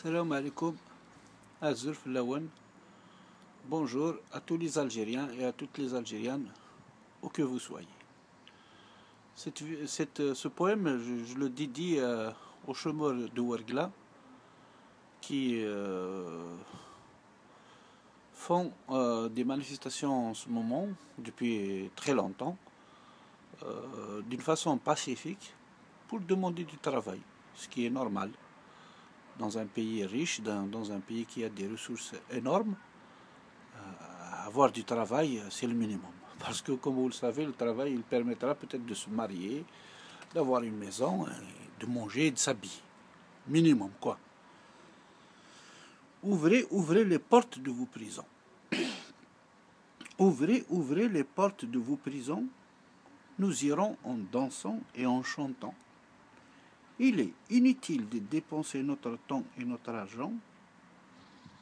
Salam alaikum, Azur Flawan. Bonjour à tous les Algériens et à toutes les Algériennes, où que vous soyez. Ce poème, je le dédie aux chômeurs de Ouargla qui font des manifestations en ce moment, depuis très longtemps, d'une façon pacifique, pour demander du travail, ce qui est normal. Dans un pays riche, dans un pays qui a des ressources énormes, avoir du travail, c'est le minimum. Parce que, comme vous le savez, le travail, il permettra peut-être de se marier, d'avoir une maison, de manger, de s'habiller. Minimum, quoi. Ouvrez les portes de vos prisons. Ouvrez les portes de vos prisons. Nous irons en dansant et en chantant. Il est inutile de dépenser notre temps et notre argent,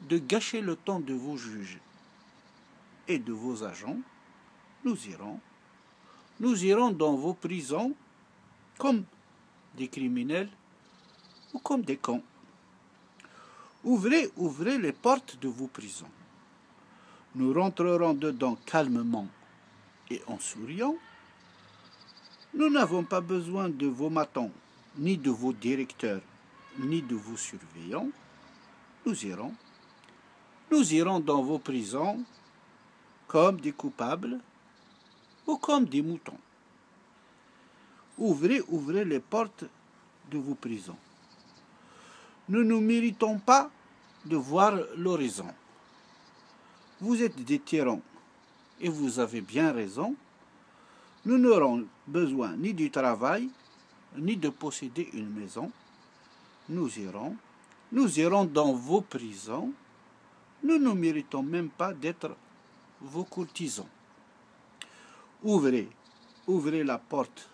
de gâcher le temps de vos juges et de vos agents. Nous irons dans vos prisons comme des criminels ou comme des cons. Ouvrez les portes de vos prisons. Nous rentrerons dedans calmement et en souriant. Nous n'avons pas besoin de vos matons, ni de vos directeurs, ni de vos surveillants. Nous irons dans vos prisons comme des coupables ou comme des moutons. Ouvrez les portes de vos prisons. Nous ne méritons pas de voir l'horizon. Vous êtes des tyrans et vous avez bien raison. Nous n'aurons besoin ni du travail, ni de posséder une maison. Nous irons dans vos prisons. Nous ne méritons même pas d'être vos courtisans. Ouvrez la porte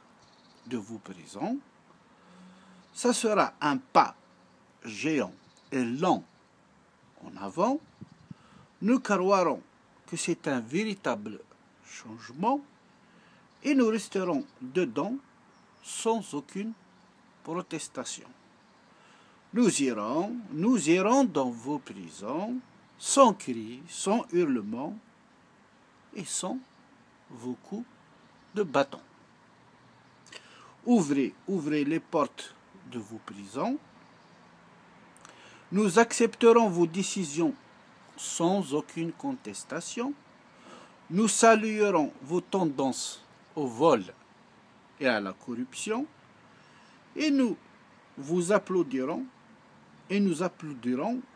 de vos prisons. Ça sera un pas géant et lent en avant. Nous croirons que c'est un véritable changement et nous resterons dedans sans aucune protestation. Nous irons dans vos prisons sans cris, sans hurlements et sans vos coups de bâton. Ouvrez les portes de vos prisons. Nous accepterons vos décisions sans aucune contestation. Nous saluerons vos tendances au vol et à la corruption. Et nous vous applaudirons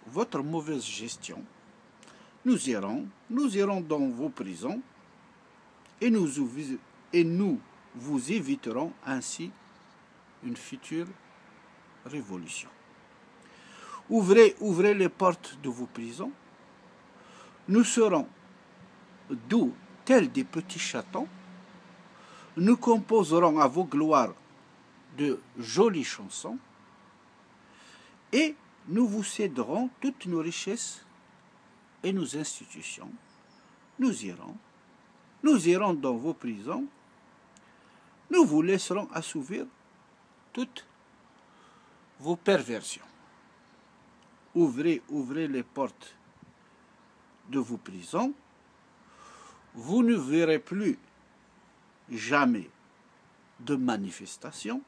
votre mauvaise gestion. Nous irons dans vos prisons et nous vous éviterons ainsi une future révolution. Ouvrez les portes de vos prisons. Nous serons doux tels des petits chatons. Nous composerons à vos gloires de jolies chansons et nous vous céderons toutes nos richesses et nos institutions. Nous irons dans vos prisons. Nous vous laisserons assouvir toutes vos perversions. Ouvrez les portes de vos prisons. Vous ne verrez plus jamais de manifestations.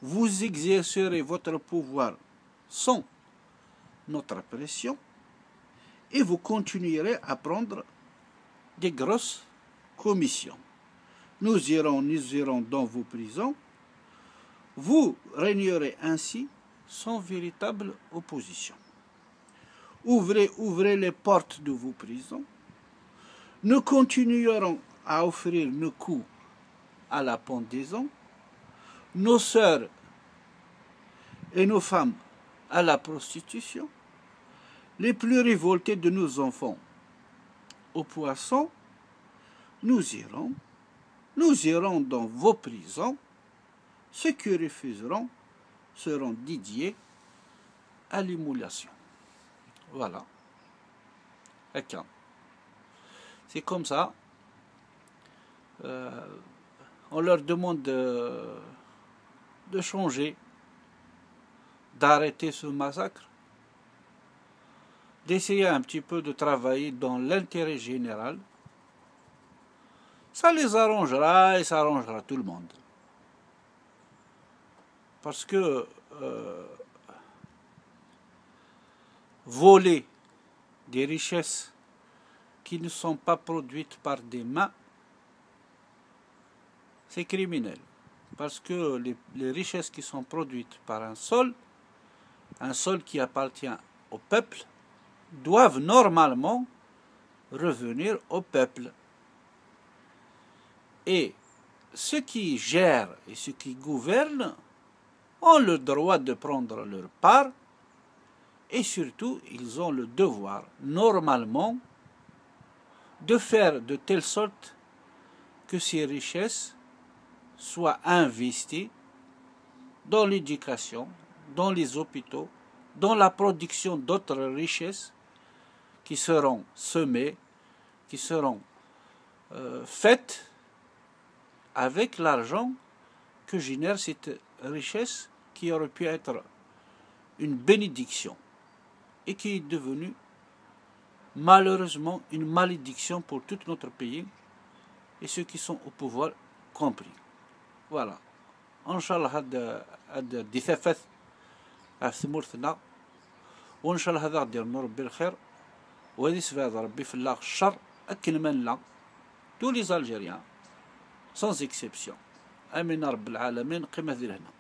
Vous exercerez votre pouvoir sans notre pression et vous continuerez à prendre des grosses commissions. Nous irons dans vos prisons. Vous régnerez ainsi sans véritable opposition. Ouvrez les portes de vos prisons. Nous continuerons à offrir nos coups à la pendaison, nos sœurs et nos femmes à la prostitution, les plus révoltés de nos enfants aux poissons. Nous irons dans vos prisons. Ceux qui refuseront seront dédiés à l'émulation. Voilà. C'est comme ça. On leur demande de changer, d'arrêter ce massacre. d'essayer un petit peu de travailler dans l'intérêt général, ça les arrangera et ça arrangera tout le monde. Parce que voler des richesses qui ne sont pas produites par des mains, c'est criminel. Parce que les richesses qui sont produites par un sol qui appartient au peuple, doivent normalement revenir au peuple. Et ceux qui gèrent et ceux qui gouvernent ont le droit de prendre leur part et surtout ils ont le devoir normalement de faire de telle sorte que ces richesses soient investies dans l'éducation, dans les hôpitaux, dans la production d'autres richesses qui seront semées, qui seront faites avec l'argent que génère cette richesse qui aurait pu être une bénédiction et qui est devenue malheureusement une malédiction pour tout notre pays et ceux qui sont au pouvoir compris. Voilà. Inch'Allah هذا دثافات ثمورتنا وإن شاء الله هذا غادي يرنو ربي الخير وهذه سبب ربي في الله الشر أكل من لا tous les Algériens sans exception. آمين رب العالمين. قيمة ذي لهنا.